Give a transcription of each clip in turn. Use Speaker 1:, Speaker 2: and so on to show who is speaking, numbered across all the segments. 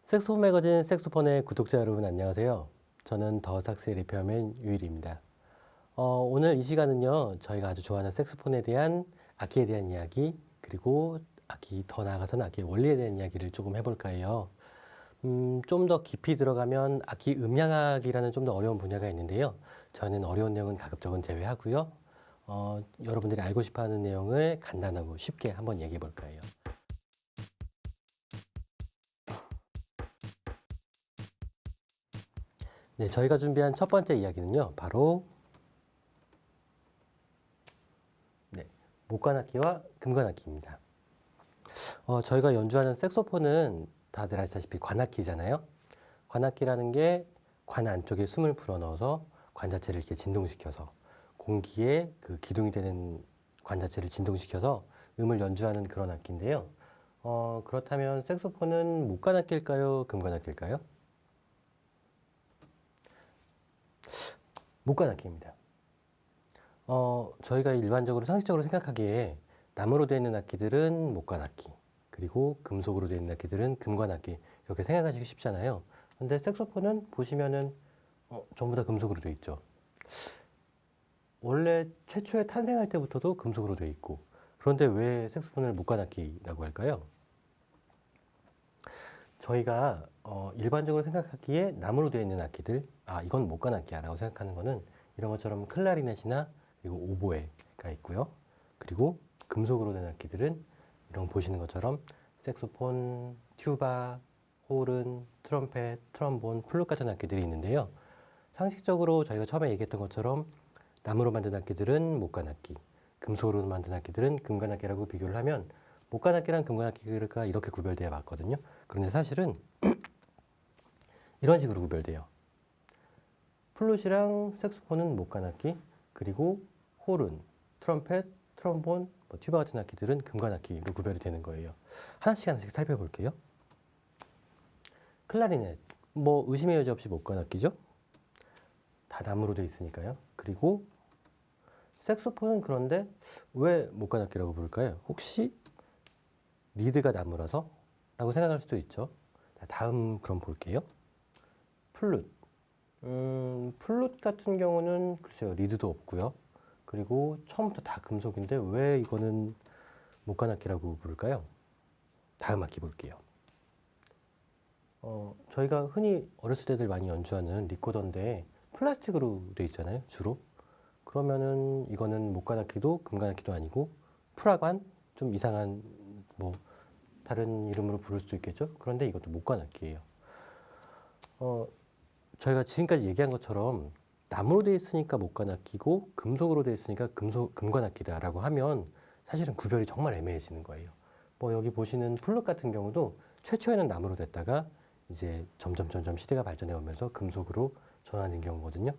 Speaker 1: 색소폰 매거진 색소폰의 구독자 여러분 안녕하세요. 저는 더 삭스의 리페어맨 유일입니다. 오늘 이 시간은요, 저희가 아주 좋아하는 색소폰에 대한 악기에 대한 이야기, 그리고 악기 더 나아가서는 악기의 원리에 대한 이야기를 조금 해볼까 해요. 좀 더 깊이 들어가면 악기 음향학이라는 좀 더 어려운 분야가 있는데요. 저는 어려운 내용은 가급적은 제외하고요. 여러분들이 알고 싶어하는 내용을 간단하고 쉽게 한번 얘기해 볼까 해요. 네, 저희가 준비한 첫 번째 이야기는요, 바로 목관악기와 금관악기입니다. 저희가 연주하는 색소폰은 다들 아시다시피 관악기잖아요. 관악기라는 게 관 안쪽에 숨을 불어넣어서 관 자체를 이렇게 진동시켜서 공기에 그 기둥이 되는 관 자체를 진동시켜서 음을 연주하는 그런 악기인데요. 그렇다면 색소폰은 목관악기일까요? 금관악기일까요? 목관악기입니다. 저희가 일반적으로 상식적으로 생각하기에 나무로 되어 있는 악기들은 목관악기, 그리고 금속으로 되어 있는 악기들은 금관악기, 이렇게 생각하시기 쉽잖아요. 근데 색소폰은 보시면은 전부 다 금속으로 되어 있죠. 원래 최초에 탄생할 때부터도 금속으로 되어 있고, 그런데 왜 색소폰을 목관악기라고 할까요? 저희가 일반적으로 생각하기에 나무로 되어 있는 악기들, 이건 목관악기야 라고 생각하는 거는 이런 것처럼 클라리넷이나 그리고 오보에가 있고요. 그리고 금속으로 된 악기들은 이런 보시는 것처럼 색소폰, 튜바, 호른, 트럼펫, 트럼본, 플룻 같은 악기들이 있는데요. 상식적으로 저희가 처음에 얘기했던 것처럼 나무로 만든 악기들은 목관악기, 금속으로 만든 악기들은 금관악기라고 비교를 하면 목관악기랑 금관악기가 이렇게 구별되어 왔거든요. 그런데 사실은 이런 식으로 구별돼요. 플룻이랑 색소폰은 목관악기, 그리고 호른, 트럼펫, 트럼본, 튜바 같은 악기들은 금관악기로 구별이 되는 거예요. 하나씩 하나씩 살펴볼게요. 클라리넷, 의심의 여지 없이 목관악기죠? 다 나무로 되어 있으니까요. 그리고 색소폰은 그런데 왜 목관악기라고 부를까요? 혹시 리드가 나무라서? 라고 생각할 수도 있죠. 자, 다음 그럼 볼게요. 플룻. 플룻 같은 경우는 글쎄요, 리드도 없고요. 그리고 처음부터 다 금속인데 왜 이거는 목관악기라고 부를까요? 다음 악기 볼게요. 저희가 흔히 어렸을 때들 많이 연주하는 리코더인데 플라스틱으로 되어 있잖아요, 주로. 그러면은 이거는 목관악기도 금관악기도 아니고 프라관? 좀 이상한 다른 이름으로 부를 수도 있겠죠. 그런데 이것도 목관악기예요. 저희가 지금까지 얘기한 것처럼 나무로 되어 있으니까 목관악기고 금속으로 되어 있으니까 금관악기다라고 하면 사실은 구별이 정말 애매해지는 거예요. 여기 보시는 플룻 같은 경우도 최초에는 나무로 됐다가 이제 점점 시대가 발전해 오면서 금속으로 전환된 경우거든요.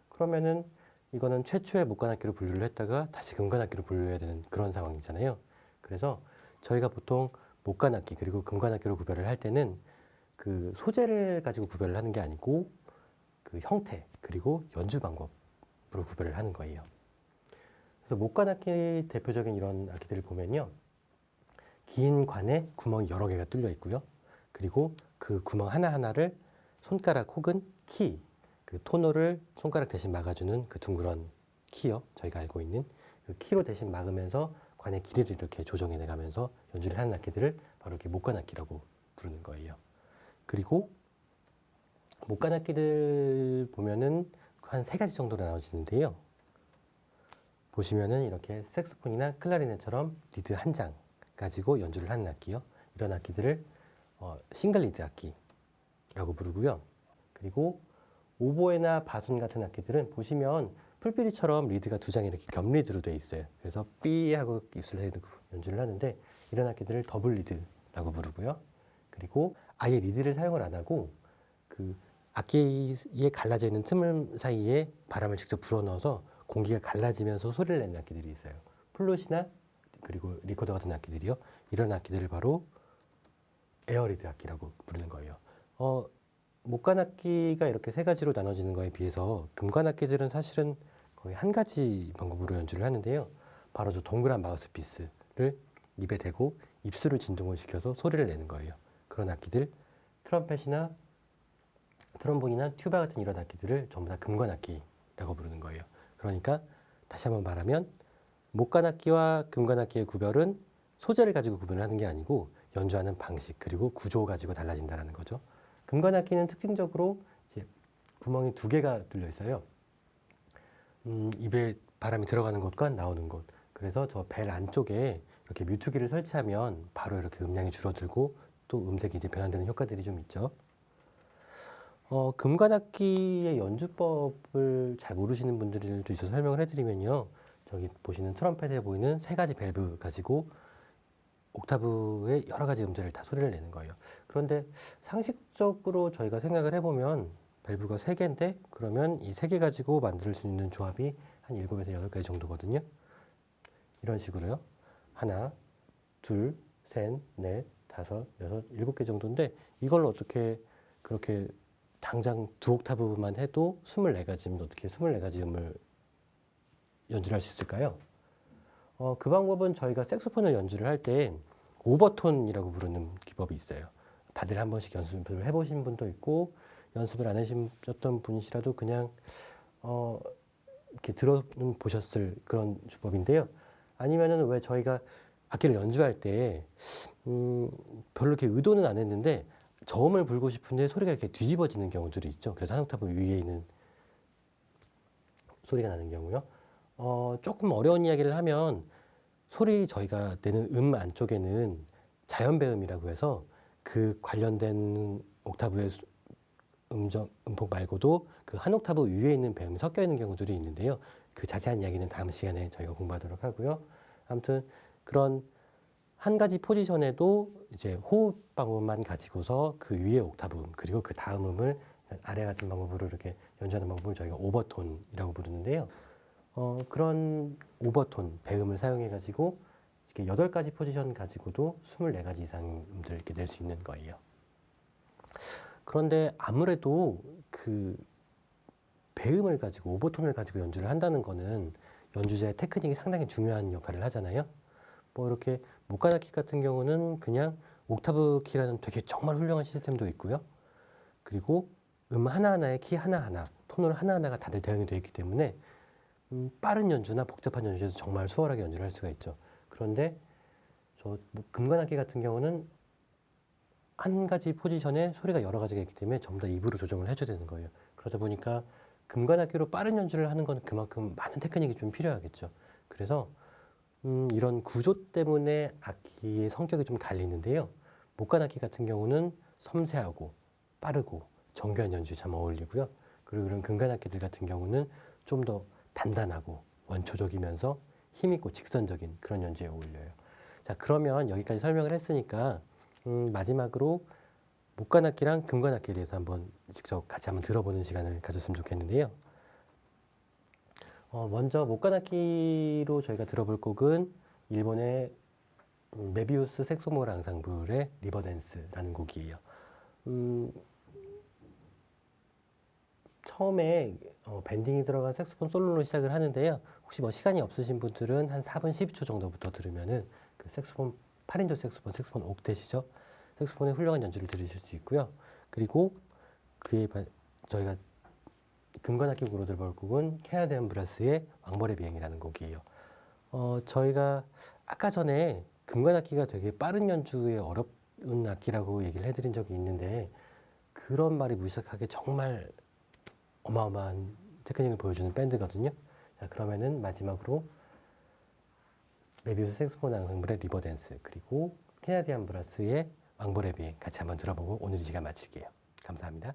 Speaker 1: 그러면은 이거는 최초의 목관악기로 분류를 했다가 다시 금관악기로 분류해야 되는 그런 상황이잖아요. 그래서 저희가 보통 목관악기 그리고 금관악기로 구별을 할 때는 그 소재를 가지고 구별을 하는 게 아니고 그 형태 그리고 연주 방법으로 구별을 하는 거예요. 그래서 목관악기 대표적인 이런 악기들을 보면요, 긴 관에 구멍이 여러 개가 뚫려 있고요. 그리고 그 구멍 하나하나를 손가락 혹은 키, 그 토너를 손가락 대신 막아주는 그 둥그런 키요. 저희가 알고 있는 그 키로 대신 막으면서 관의 길이를 이렇게 조정해 나가면서 연주를 하는 악기들을 바로 이렇게 목관악기라고 부르는 거예요. 그리고 목관악기들 보면은 한 세 가지 정도로 나눠지는데요. 보시면은 이렇게 색소폰이나 클라리넷처럼 리드 한 장 가지고 연주를 하는 악기요. 이런 악기들을 싱글 리드 악기라고 부르고요. 그리고 오보에나 바순 같은 악기들은 보시면 풀비리처럼 리드가 두 장이 이렇게 겹리드로 되어 있어요. 그래서 삐하고 입술 대고 연주를 하는데 이런 악기들을 더블 리드라고 부르고요. 그리고 아예 리드를 사용을 안 하고 그 악기에 갈라져 있는 틈 사이에 바람을 직접 불어넣어서 공기가 갈라지면서 소리를 내는 악기들이 있어요. 플룻이나 그리고 리코더 같은 악기들이요. 이런 악기들을 바로 에어리드 악기라고 부르는 거예요. 목관악기가 이렇게 세 가지로 나눠지는 거에 비해서 금관악기들은 사실은 거의 한 가지 방법으로 연주를 하는데요. 바로 저 동그란 마우스피스를 입에 대고 입술을 진동을 시켜서 소리를 내는 거예요. 그런 악기들, 트럼펫이나 트럼본이나 튜바 같은 이런 악기들을 전부 다 금관악기라고 부르는 거예요. 그러니까 다시 한번 말하면 목관악기와 금관악기의 구별은 소재를 가지고 구분을 하는 게 아니고 연주하는 방식 그리고 구조 가지고 달라진다는 거죠. 금관악기는 특징적으로 이제 구멍이 두 개가 뚫려 있어요. 입에 바람이 들어가는 곳과 나오는 곳. 그래서 저 벨 안쪽에 이렇게 뮤트기를 설치하면 바로 이렇게 음량이 줄어들고 또 음색이 이제 변환되는 효과들이 좀 있죠. 금관악기의 연주법을 잘 모르시는 분들도 있어서 설명을 해드리면요. 저기 보시는 트럼펫에 보이는 세 가지 밸브 가지고 옥타브의 여러 가지 음들을 다 소리를 내는 거예요. 그런데 상식적으로 저희가 생각을 해보면 밸브가 세 개인데 그러면 이 세 개 가지고 만들 수 있는 조합이 한 7에서 8가지 정도거든요. 이런 식으로요. 하나, 둘, 셋, 넷, 다섯, 여섯, 7개 정도인데 이걸 어떻게 그렇게 당장 두 옥타브만 해도 24가지면 어떻게 24가지 음을 연주를 할 수 있을까요? 그 방법은 저희가 색소폰을 연주를 할 때 오버톤이라고 부르는 기법이 있어요. 다들 한 번씩 연습을 해보신 분도 있고 연습을 안 해보셨던 분이시라도 그냥 이렇게 들어는 보셨을 그런 주법인데요. 아니면은 왜 저희가 악기를 연주할 때 별로 이렇게 의도는 안 했는데 저음을 불고 싶은데 소리가 이렇게 뒤집어지는 경우들이 있죠. 그래서 한 옥타브 위에 있는 소리가 나는 경우요. 조금 어려운 이야기를 하면 소리 저희가 내는 안쪽에는 자연배음이라고 해서 그 관련된 옥타브의 음폭 말고도 그 한 옥타브 위에 있는 배음이 섞여 있는 경우들이 있는데요. 그 자세한 이야기는 다음 시간에 저희가 공부하도록 하고요. 아무튼 그런 한 가지 포지션에도 이제 호흡 방법만 가지고서 그 위에 옥타브 음 그리고 그 다음 음을 아래 같은 방법으로 이렇게 연주하는 방법을 저희가 오버톤이라고 부르는데요. 그런 오버톤 배음을 사용해 가지고 이렇게 8가지 포지션 가지고도 24가지 이상 음들을 이렇게 낼 수 있는 거예요. 그런데 아무래도 그 배음을 가지고 오버톤을 가지고 연주를 한다는 거는 연주자의 테크닉이 상당히 중요한 역할을 하잖아요. 뭐 이렇게 목관악기 같은 경우는 그냥 옥타브 키라는 되게 정말 훌륭한 시스템도 있고요. 그리고 음 하나하나에 키 하나하나, 톤을 하나하나가 다들 대응이 되어 있기 때문에 빠른 연주나 복잡한 연주에서 정말 수월하게 연주를 할 수가 있죠. 그런데 저 금관악기 같은 경우는 한 가지 포지션에 소리가 여러 가지가 있기 때문에 전부 다 입으로 조정을 해줘야 되는 거예요. 그러다 보니까 금관악기로 빠른 연주를 하는 건 그만큼 많은 테크닉이 좀 필요하겠죠. 그래서 이런 구조 때문에 악기의 성격이 좀 갈리는데요. 목관악기 같은 경우는 섬세하고 빠르고 정교한 연주에 참 어울리고요. 그리고 이런 금관악기들 같은 경우는 좀 더 단단하고 원초적이면서 힘있고 직선적인 그런 연주에 어울려요. 자, 그러면 여기까지 설명을 했으니까 마지막으로 목관악기랑 금관악기에 대해서 한번 직접 같이 한번 들어보는 시간을 가졌으면 좋겠는데요. 먼저 목관악기로 저희가 들어볼 곡은 일본의 메비우스 색소폰 앙상블의 리버댄스라는 곡이에요. 처음에 밴딩이 들어간 색소폰 솔로로 시작을 하는데요. 혹시 뭐 시간이 없으신 분들은 한 4분 12초 정도부터 들으면은 그 색소폰 8인조 색소폰 옥텟이죠. 색소폰의 훌륭한 연주를 들으실 수 있고요. 그리고 저희가 금관악기 곡으로 들어볼 곡은 캐나디안 브라스의 왕벌의 비행이라는 곡이에요. 저희가 아까 전에 금관악기가 되게 빠른 연주에 어려운 악기라고 얘기를 해드린 적이 있는데 그런 말이 무식하게 정말 어마어마한 테크닉을 보여주는 밴드거든요. 자, 그러면은 마지막으로 메비우스 색소폰 앙상블의 리버댄스 그리고 캐나디안 브라스의 왕벌의 비행 같이 한번 들어보고 오늘 이 시간 마칠게요. 감사합니다.